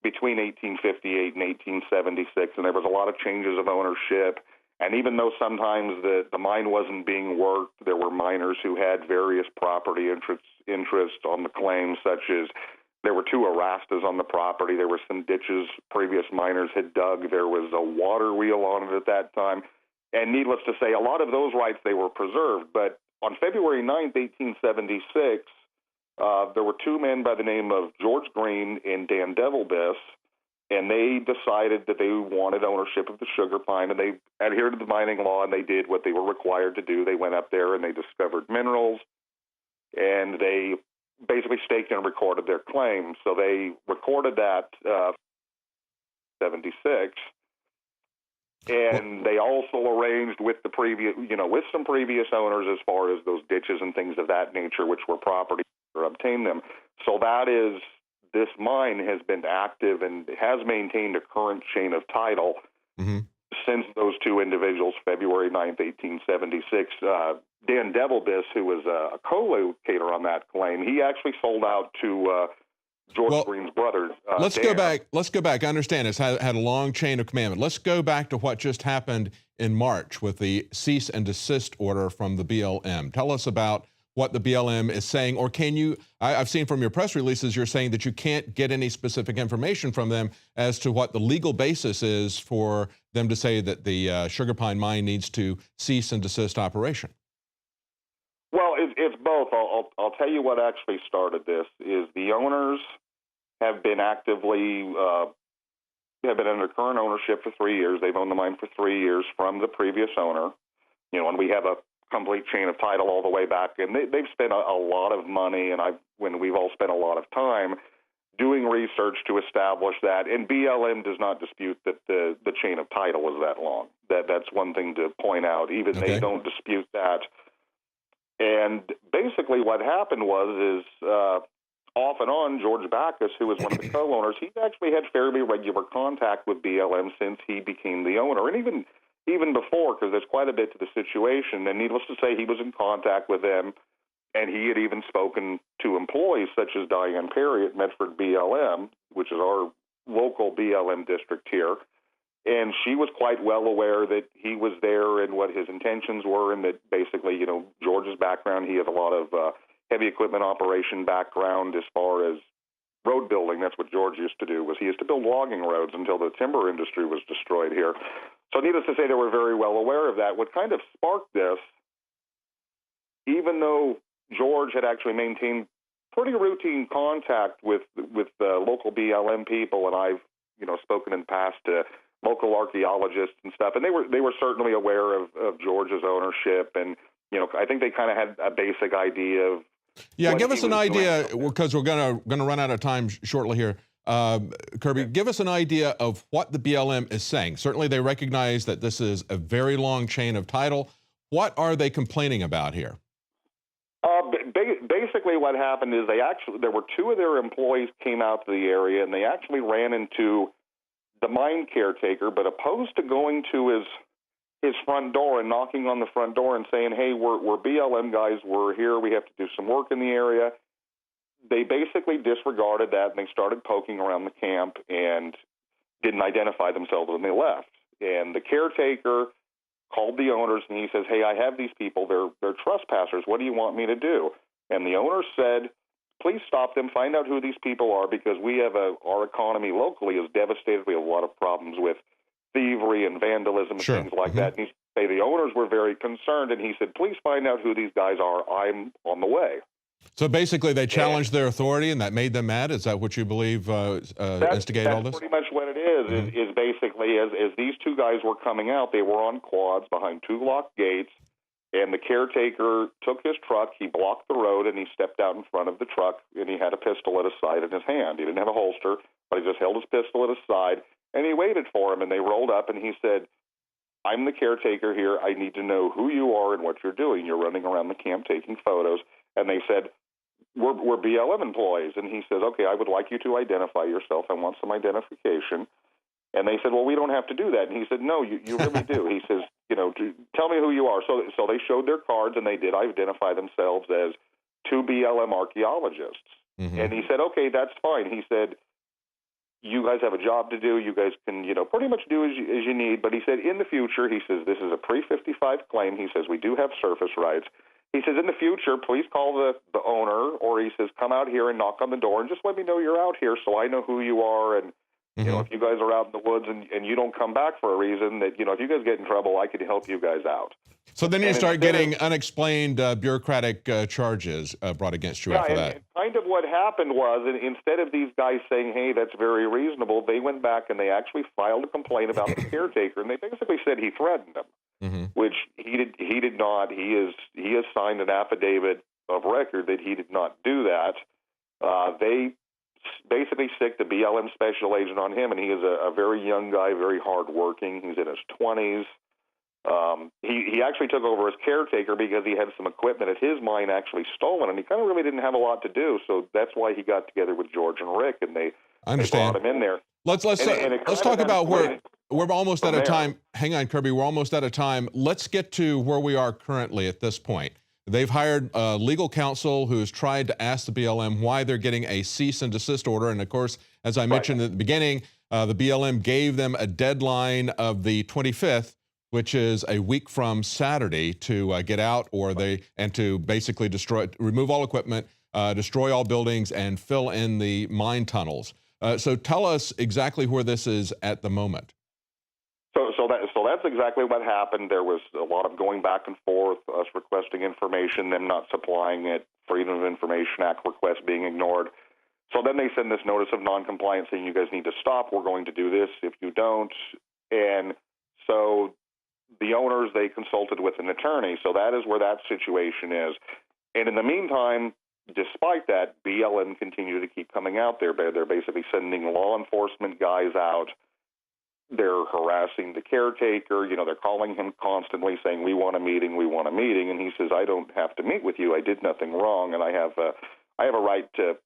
[SPEAKER 9] between 1858 and 1876, and there was a lot of changes of ownership. And even though sometimes the mine wasn't being worked, there were miners who had various property interests on the claim, such as there were 2 arastas on the property. There were some ditches previous miners had dug. There was a water wheel on it at that time. And needless to say, a lot of those rights, they were preserved. But on February 9th, 1876, there were 2 men by the name of George Green and Dan Devilbiss, and they decided that they wanted ownership of the sugar pine, and they adhered to the mining law, and they did what they were required to do. They went up there and they discovered minerals, and they basically staked and recorded their claim. So they recorded that 76, and they also arranged with the previous, with some previous owners as far as those ditches and things of that nature, which were property or obtained them. So that is, this mine has been active and has maintained a current chain of title since those 2 individuals, February 9th, 1876. Dan Devilbiss, who was a co-locator on that claim, he actually sold out to George Green's brother.
[SPEAKER 1] Let's
[SPEAKER 9] Dan.
[SPEAKER 1] go back. Let's go back. I understand it's had a long chain of command. Let's go back to what just happened in March with the cease and desist order from the BLM. Tell us about what the BLM is saying, or can you, I've seen from your press releases, you're saying that you can't get any specific information from them as to what the legal basis is for them to say that the sugar pine mine needs to cease and desist operation.
[SPEAKER 9] Well, it's both. I'll tell you what actually started this is the owners have been actively, have been under current ownership for 3 years. They've owned the mine for 3 years from the previous owner, and we have a complete chain of title all the way back, and they've spent a lot of money, and we've all spent a lot of time doing research to establish that. And BLM does not dispute that the chain of title is that long. That's one thing to point out. Even they don't dispute that. And basically, what happened was off and on, George Backus, who was one of the co-owners, he's actually had fairly regular contact with BLM since he became the owner, and even before, because there's quite a bit to the situation. And needless to say, he was in contact with them, and he had even spoken to employees such as Diane Perry at Medford BLM, which is our local BLM district here. And she was quite well aware that he was there and what his intentions were, and that basically, George's background, he has a lot of heavy equipment operation background as far as road building. That's what George used to do, was he used to build logging roads until the timber industry was destroyed here. So needless to say, they were very well aware of that. What kind of sparked this, even though George had actually maintained pretty routine contact with local BLM people, and I've spoken in the past to local archaeologists and stuff, and they were certainly aware of George's ownership, and I think they kind of had a basic idea of.
[SPEAKER 1] Yeah, give us an idea, because we're gonna run out of time shortly here. Kirby, give us an idea of what the BLM is saying. Certainly, they recognize that this is a very long chain of title. What are they complaining about here?
[SPEAKER 9] Basically, what happened is there were two of their employees came out to the area, and they actually ran into the mine caretaker, but opposed to going to his front door and knocking on the front door and saying, "Hey, we're BLM guys. We're here. We have to do some work in the area." They basically disregarded that, and they started poking around the camp and didn't identify themselves when they left. And the caretaker called the owners, and he says, "Hey, I have these people. They're trespassers. What do you want me to do?" And the owner said, "Please stop them. Find out who these people are, because we have our economy locally is devastated. We have a lot of problems with thievery and vandalism and things like that." And the owners were very concerned, and he said, "Please find out who these guys are. I'm on the way."
[SPEAKER 1] So basically, they challenged their authority, and that made them mad? Is that what you believe instigated all this?
[SPEAKER 9] That's pretty much what it is, is basically as these two guys were coming out, they were on quads behind two locked gates, and the caretaker took his truck, he blocked the road, and he stepped out in front of the truck, and he had a pistol at his side in his hand. He didn't have a holster, but he just held his pistol at his side, and he waited for him, and they rolled up, and he said, "I'm the caretaker here. I need to know who you are and what you're doing. You're running around the camp taking photos." And they said, we're BLM employees. And he says, "Okay, I would like you to identify yourself. I want some identification." And they said, "Well, we don't have to do that." And he said, "No, you really do." He says, "Tell me who you are." So they showed their cards, and they did identify themselves as two BLM archaeologists. And he said, "Okay, that's fine." He said, "You guys have a job to do. You guys can, pretty much do as you need." But he said, in the future, he says, this is a pre-55 claim. He says, we do have surface rights. He says, in the future, please call the owner, or he says, come out here and knock on the door and just let me know you're out here so I know who you are. And, if you guys are out in the woods and you don't come back for a reason, that, if you guys get in trouble, I can help you guys out.
[SPEAKER 1] So then you start getting unexplained bureaucratic charges brought against you after that.
[SPEAKER 9] And kind of what happened was, instead of these guys saying, "Hey, that's very reasonable," they went back and they actually filed a complaint about the caretaker, and they basically said he threatened them, which he did not. He has signed an affidavit of record that he did not do that. They basically sicked the BLM special agent on him, and he is a very young guy, very hardworking. He's in his 20s. He actually took over as caretaker because he had some equipment at his mine actually stolen, and he kind of really didn't have a lot to do. So that's why he got together with George and Rick, and they brought him in there.
[SPEAKER 1] Let's talk about we're almost out of time. Hang on, Kirby. We're almost out of time. Let's get to where we are currently at this point. They've hired legal counsel who's tried to ask the BLM why they're getting a cease and desist order. And of course, as I mentioned at the beginning, the BLM gave them a deadline of the 25th, which is a week from Saturday, to get out, and to basically remove all equipment, destroy all buildings, and fill in the mine tunnels. So tell us exactly where this is at the moment.
[SPEAKER 9] So that's exactly what happened. There was a lot of going back and forth, us requesting information, them not supplying it, Freedom of Information Act requests being ignored. So then they send this notice of noncompliance saying, "You guys need to stop. We're going to do this if you don't." And so the owners, they consulted with an attorney. So that is where that situation is. And in the meantime, despite that, BLM continue to keep coming out there. They're basically sending law enforcement guys out. They're harassing the caretaker. They're calling him constantly saying, "We want a meeting, we want a meeting." And he says, "I don't have to meet with you. I did nothing wrong, and I have a right to,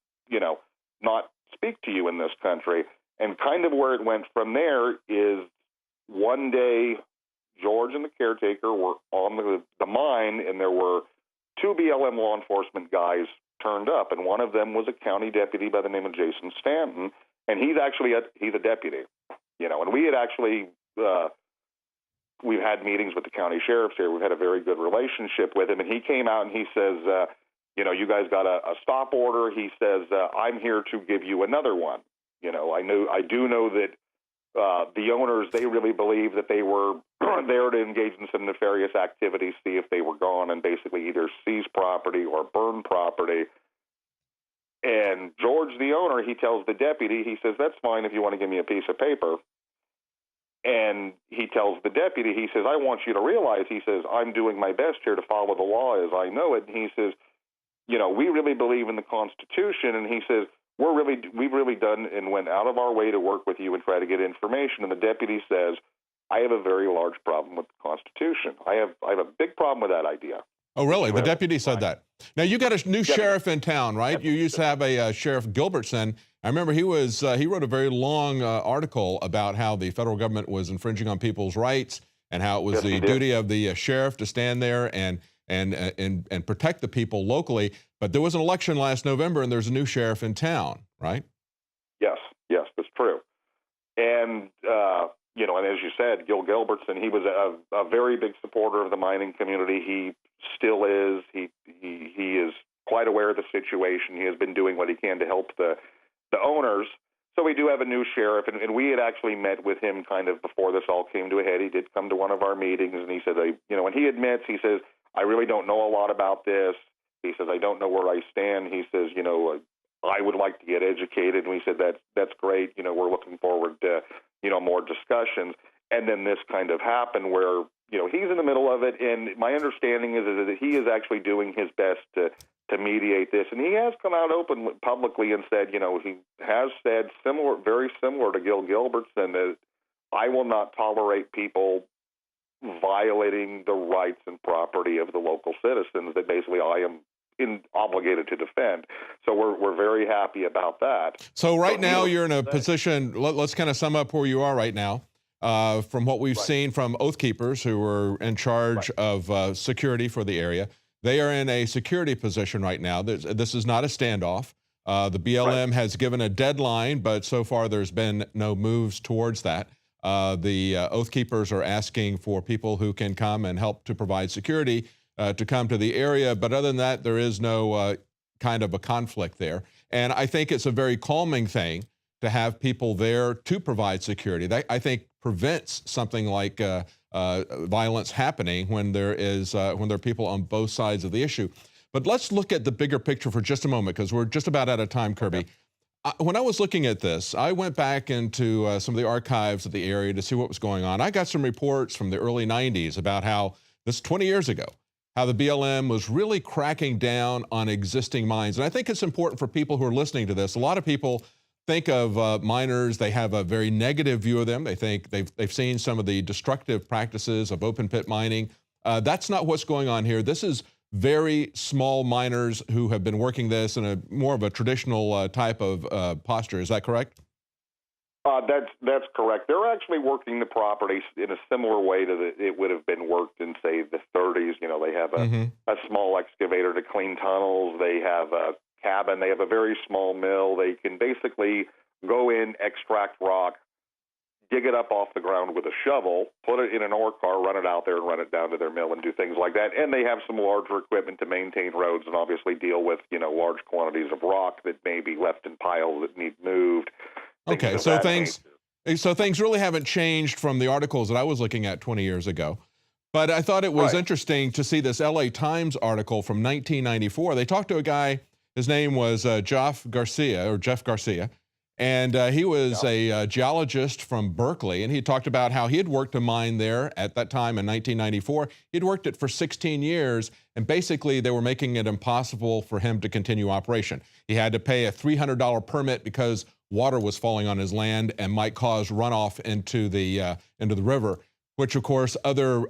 [SPEAKER 9] not speak to you in this country." And kind of where it went from there is one day George and the caretaker were on the mine, and there were two BLM law enforcement guys turned up, and one of them was a county deputy by the name of Jason Stanton, and he's a deputy. And we had actually, we've had meetings with the county sheriffs here. We've had a very good relationship with him. And he came out and he says, you guys got a stop order. He says, I'm here to give you another one. I do know that the owners, they really believe that they were there to engage in some nefarious activities, see if they were gone, and basically either seize property or burn property. And George, the owner, he tells the deputy, he says, that's fine if you want to give me a piece of paper. And he tells the deputy, he says, I want you to realize, he says, I'm doing my best here to follow the law as I know it. And he says, you know, we really believe in the Constitution. And he says, we've really done and went out of our way to work with you and try to get information. And the deputy says, I have a very large problem with the Constitution. I have a big problem with that idea.
[SPEAKER 1] Oh, really? The deputy said that. Now, you got a new sheriff in town, right? You used to have a Sheriff Gilbertson. I remember he wrote a very long article about how the federal government was infringing on people's rights and how it was the duty of the sheriff to stand there and protect the people locally. But there was an election last November, and there's a new sheriff in town, right?
[SPEAKER 9] Yes, that's true. And you know, and as you said, Gil Gilbertson, he was a very big supporter of the mining community. He still is. He is quite aware of the situation. He has been doing what he can to help the owners. So we do have a new sheriff, and we had actually met with him kind of before this all came to a head. He did come to one of our meetings, and he said, you know, and he admits, he says, I really don't know a lot about this. He says, I don't know where I stand. He says, you know, I would like to get educated. And we said, that's great. You know, we're looking forward to, you know, more discussions. And then this kind of happened where, you know, he's in the middle of it. And my understanding is that he is actually doing his best to mediate this. And he has come out openly, publicly, and said, you know, he has said very similar to Gil Gilbertson, that I will not tolerate people violating the rights and property of the local citizens that basically I am obligated to defend. So we're very happy about that.
[SPEAKER 1] So right now you're in a position, let's kind of sum up where you are right now. From what we've seen from Oath Keepers, who are in charge of security for the area, they are in a security position right now. This is not a standoff. The BLM has given a deadline, but so far there's been no moves towards that. The Oath Keepers are asking for people who can come and help to provide security to come to the area. But other than that, there is no kind of a conflict there. And I think it's a very calming thing to have people there to provide security. That, I think, prevents something like violence happening when there are people on both sides of the issue. But let's look at the bigger picture for just a moment, because we're just about out of time, Kirby. Okay. When I was looking at this, I went back into some of the archives of the area to see what was going on. I got some reports from the early 90s about how, this 20 years ago, how the BLM was really cracking down on existing mines. And I think it's important for people who are listening to this. A lot of people think of miners, they have a very negative view of them. They think they've seen some of the destructive practices of open pit mining. That's not what's going on here. This is very small miners who have been working this in a more of a traditional type of posture. Is that correct?
[SPEAKER 9] That's correct. They're actually working the property in a similar way to it would have been worked in, say, the 30s. You know, they have a small excavator to clean tunnels. They have a cabin. They have a very small mill. They can basically go in, extract rock, dig it up off the ground with a shovel, put it in an ore car, run it out there, and run it down to their mill and do things like that. And they have some larger equipment to maintain roads and obviously deal with, you know, large quantities of rock that may be left in piles that need moved.
[SPEAKER 1] Okay, so things really haven't changed from the articles that I was looking at 20 years ago. But I thought it was interesting to see this LA Times article from 1994. They talked to a guy, his name was Jeff Garcia, and he was a geologist from Berkeley, and he talked about how he had worked a mine there at that time in 1994. He'd worked it for 16 years, and basically they were making it impossible for him to continue operation. He had to pay a $300 permit because water was falling on his land and might cause runoff into the river, which of course other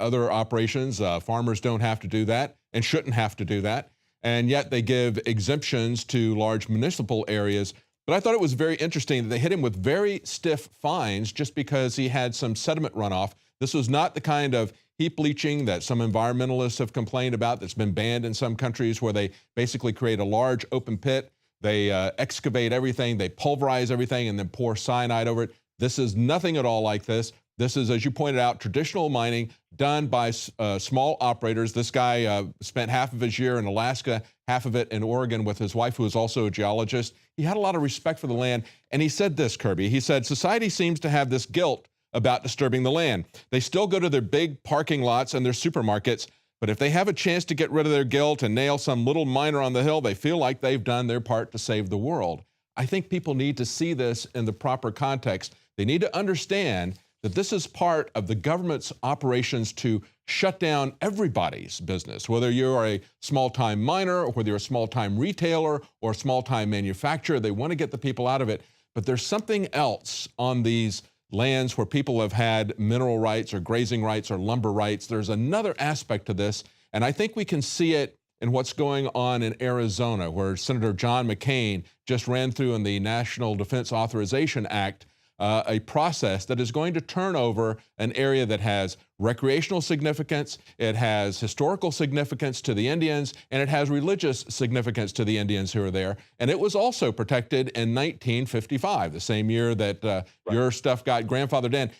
[SPEAKER 1] operations, farmers don't have to do that and shouldn't have to do that. And yet they give exemptions to large municipal areas. But I thought it was very interesting that they hit him with very stiff fines just because he had some sediment runoff. This was not the kind of heap leaching that some environmentalists have complained about that's been banned in some countries, where they basically create a large open pit. They excavate everything, they pulverize everything, and then pour cyanide over it. This is nothing at all like this. This is, as you pointed out, traditional mining done by small operators. This guy spent half of his year in Alaska, half of it in Oregon with his wife, who is also a geologist. He had a lot of respect for the land. And he said this, Kirby, he said, society seems to have this guilt about disturbing the land. They still go to their big parking lots and their supermarkets. But if they have a chance to get rid of their guilt and nail some little miner on the hill, they feel like they've done their part to save the world. I think people need to see this in the proper context. They need to understand that this is part of the government's operations to shut down everybody's business, whether you're a small-time miner or whether you're a small-time retailer or a small-time manufacturer. They want to get the people out of it. But there's something else on these lands where people have had mineral rights or grazing rights or lumber rights. There's another aspect to this, and I think we can see it in what's going on in Arizona, where Senator John McCain just ran through in the National Defense Authorization Act a process that is going to turn over an area that has recreational significance, it has historical significance to the Indians, and it has religious significance to the Indians who are there. And it was also protected in 1955, the same year that your stuff got grandfathered in.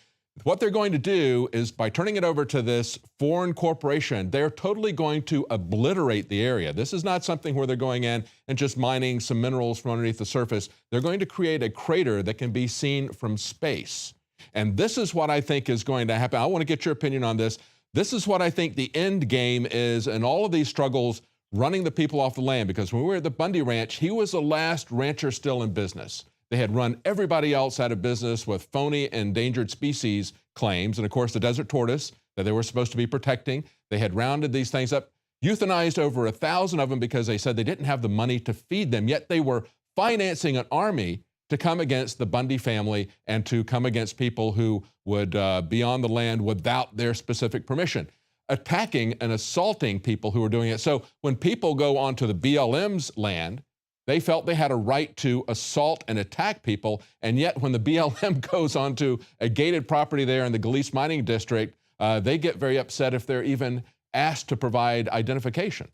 [SPEAKER 1] What they're going to do is, by turning it over to this foreign corporation, they're totally going to obliterate the area. This is not something where they're going in and just mining some minerals from underneath the surface. They're going to create a crater that can be seen from space. And this is what I think is going to happen. I want to get your opinion on this. This is what I think the end game is in all of these struggles, running the people off the land. Because when we were at the Bundy Ranch, he was the last rancher still in business. They had run everybody else out of business with phony endangered species claims. And of course, the desert tortoise that they were supposed to be protecting, they had rounded these things up, euthanized over 1,000 of them because they said they didn't have the money to feed them. Yet they were financing an army to come against the Bundy family and to come against people who would be on the land without their specific permission, attacking and assaulting people who were doing it. So when people go onto the BLM's land, they felt they had a right to assault and attack people, and yet when the BLM goes onto a gated property there in the Galice Mining District, they get very upset if they're even asked to provide identification.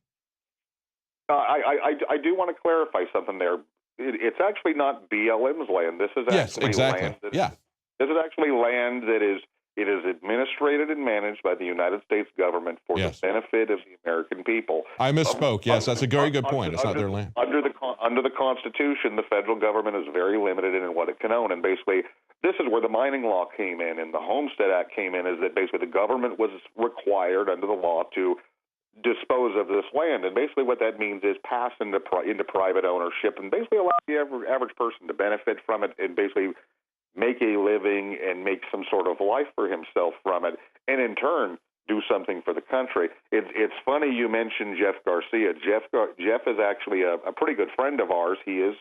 [SPEAKER 9] I do want to clarify something there. It's actually not BLM's land. This is actually land that this is actually land that is administrated and managed by the United States government for the benefit of the American people.
[SPEAKER 1] I misspoke. Yes, that's a very good point. It's not their land.
[SPEAKER 9] Under the Constitution, the federal government is very limited in what it can own. And basically, this is where the mining law came in and the Homestead Act came in, is that basically the government was required under the law to dispose of this land. And basically what that means is pass into private ownership and basically allow the average person to benefit from it and basically make a living and make some sort of life for himself from it, and in turn do something for the country. It's funny you mentioned Jeff Garcia. Jeff is actually a pretty good friend of ours. He is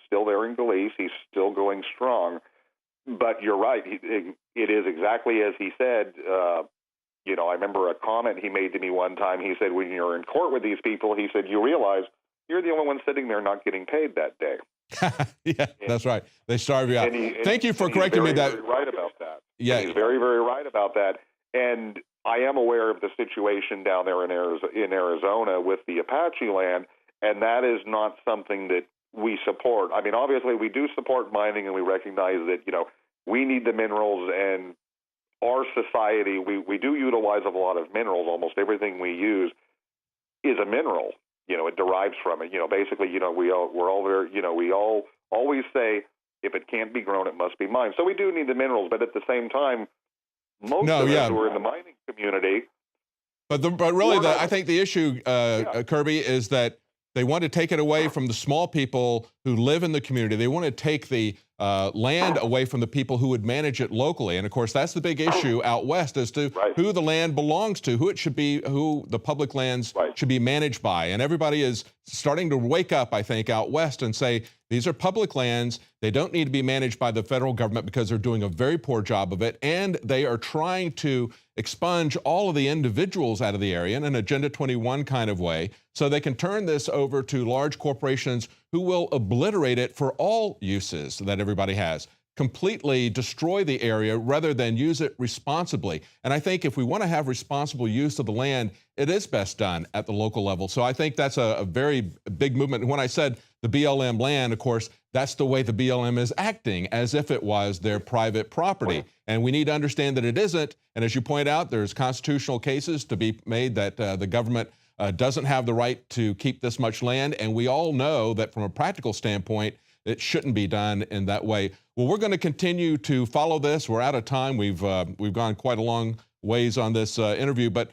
[SPEAKER 9] still there in Galice. He's still going strong. But you're right. It is exactly as he said. I remember a comment he made to me one time. He said, when you're in court with these people, he said, you realize you're the only one sitting there not getting paid that day.
[SPEAKER 1] Yeah, that's right. They starve you out. Thank you for correcting me.
[SPEAKER 9] He's very right about that.
[SPEAKER 1] Yeah,
[SPEAKER 9] he's very, very right about that. And I am aware of the situation down there in Arizona with the Apache land, and that is not something that we support. I mean, obviously, we do support mining, and we recognize that we need the minerals, and our society we do utilize a lot of minerals. Almost everything we use is a mineral. It derives from it. Basically, we all always say, if it can't be grown, it must be mined. So we do need the minerals, but at the same time, most of us who are in the mining community.
[SPEAKER 1] But really, I think the issue, Kirby, is that they want to take it away from the small people who live in the community. They want to take the land away from the people who would manage it locally. And of course, that's the big issue out west as to who the land belongs to, who it should be, who the public lands should be managed by. And everybody is starting to wake up, I think, out west and say, these are public lands. They don't need to be managed by the federal government because they're doing a very poor job of it. And they are trying to expunge all of the individuals out of the area in an Agenda 21 kind of way, so they can turn this over to large corporations who will obliterate it for all uses that everybody has, completely destroy the area rather than use it responsibly. And I think if we want to have responsible use of the land, it is best done at the local level. So I think that's a very big movement. And when I said the BLM land, of course, that's the way the BLM is acting, as if it was their private property. And we need to understand that it isn't. And as you point out, there's constitutional cases to be made that the government doesn't have the right to keep this much land. And we all know that from a practical standpoint, it shouldn't be done in that way. Well, we're going to continue to follow this. We're out of time. We've gone quite a long ways on this interview, but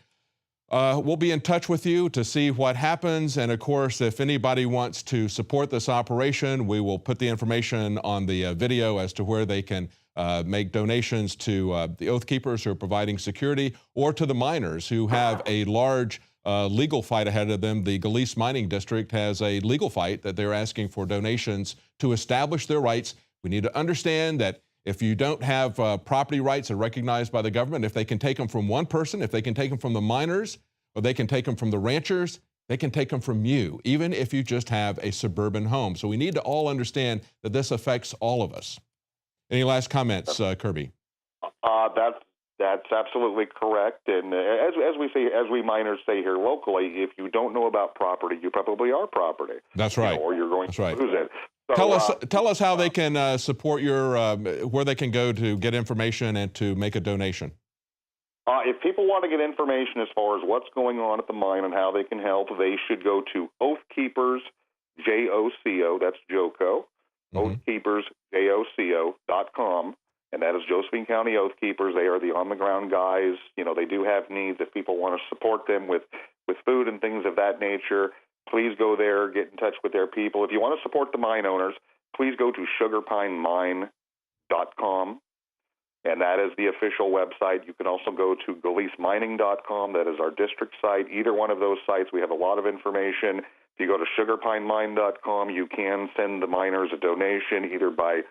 [SPEAKER 1] We'll be in touch with you to see what happens. And of course, if anybody wants to support this operation, we will put the information on the video as to where they can make donations to the Oath Keepers who are providing security, or to the miners who have a large legal fight ahead of them. The Galice Mining District has a legal fight that they're asking for donations to establish their rights. We need to understand that if you don't have property rights that are recognized by the government, if they can take them from one person, if they can take them from the miners, or they can take them from the ranchers, they can take them from you, even if you just have a suburban home. So we need to all understand that this affects all of us. Any last comments, Kirby?
[SPEAKER 9] That's absolutely correct. And as we miners say here locally, if you don't know about property, you probably are property.
[SPEAKER 1] That's right.
[SPEAKER 9] Or you're going to lose it. So,
[SPEAKER 1] tell us how they can support your, where they can go to get information and to make a donation.
[SPEAKER 9] If people want to get information as far as what's going on at the mine and how they can help, they should go to Oath Keepers, J-O-C-O, that's Joco, oathkeepersjoco.com, and that is Josephine County Oath Keepers. They are the on-the-ground guys. You know, they do have needs. If people want to support them with food and things of that nature, please go there, get in touch with their people. If you want to support the mine owners, please go to sugarpinemine.com, and that is the official website. You can also go to galicemining.com. That is our district site. Either one of those sites, we have a lot of information. If you go to sugarpinemine.com, you can send the miners a donation either by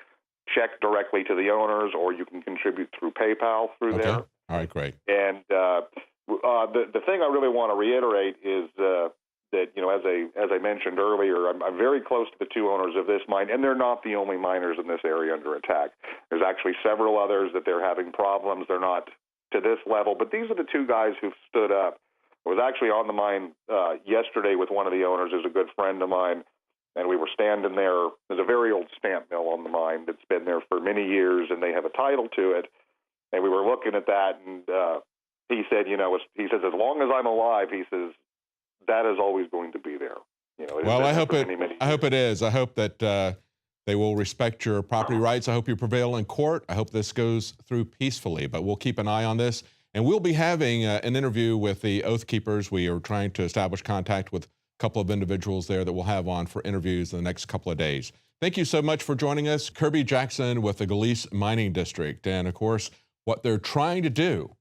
[SPEAKER 9] check directly to the owners, or you can contribute through PayPal through there.
[SPEAKER 1] All right, great.
[SPEAKER 9] And the thing I really want to reiterate is that, you know, as I mentioned earlier, I'm very close to the two owners of this mine, and they're not the only miners in this area under attack. There's actually several others that they're having problems. They're not to this level, but these are the two guys who've stood up. I was actually on the mine yesterday with one of the owners, who's a good friend of mine, and we were standing there. There's a very old stamp mill on the mine that's been there for many years, and they have a title to it. And we were looking at that, and he said, you know, he says, as long as I'm alive, he says, that is always going to be there. You know,
[SPEAKER 1] well, I hope it is. I hope that they will respect your property rights. I hope you prevail in court. I hope this goes through peacefully, but we'll keep an eye on this. And we'll be having an interview with the Oath Keepers. We are trying to establish contact with a couple of individuals there that we'll have on for interviews in the next couple of days. Thank you so much for joining us. Kirby Jackson with the Galice Mining District. And of course, what they're trying to do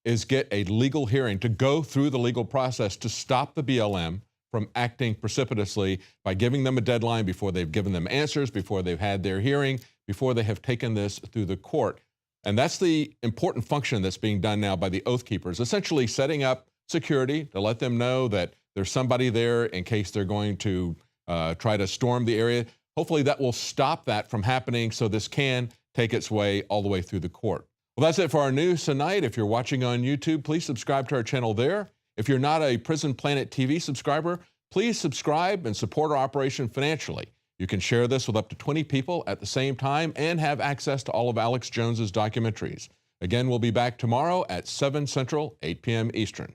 [SPEAKER 1] is get a legal hearing, to go through the legal process to stop the BLM from acting precipitously by giving them a deadline before they've given them answers, before they've had their hearing, before they have taken this through the court. And that's the important function that's being done now by the Oath Keepers, essentially setting up security to let them know that there's somebody there in case they're going to try to storm the area. Hopefully that will stop that from happening so this can take its way all the way through the court. Well, that's it for our news tonight. If you're watching on YouTube, please subscribe to our channel there. If you're not a Prison Planet TV subscriber, please subscribe and support our operation financially. You can share this with up to 20 people at the same time and have access to all of Alex Jones's documentaries. Again, we'll be back tomorrow at 7 Central, 8 p.m. Eastern.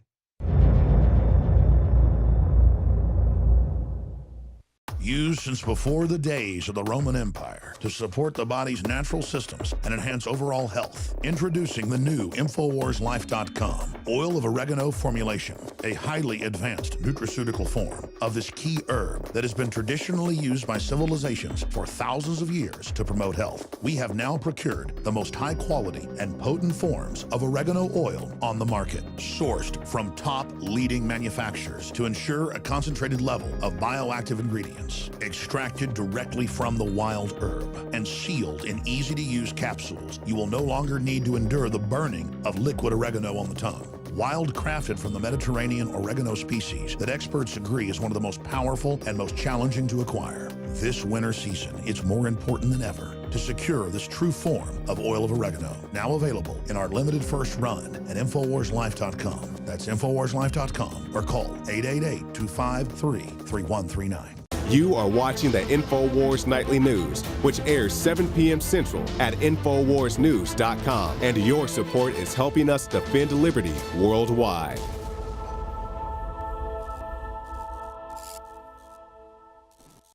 [SPEAKER 3] Used since before the days of the Roman Empire to support the body's natural systems and enhance overall health. Introducing the new InfoWarsLife.com oil of oregano formulation, a highly advanced nutraceutical form of this key herb that has been traditionally used by civilizations for thousands of years to promote health. We have now procured the most high quality and potent forms of oregano oil on the market, sourced from top leading manufacturers to ensure a concentrated level of bioactive ingredients. Extracted directly from the wild herb and sealed in easy-to-use capsules, you will no longer need to endure the burning of liquid oregano on the tongue. Wild crafted from the Mediterranean oregano species that experts agree is one of the most powerful and most challenging to acquire. This winter season, it's more important than ever to secure this true form of oil of oregano. Now available in our limited first run at InfoWarsLife.com. That's InfoWarsLife.com or call 888-253-3139.
[SPEAKER 2] You are watching the InfoWars Nightly News, which airs 7 p.m. Central at InfoWarsNews.com. And your support is helping us defend liberty worldwide.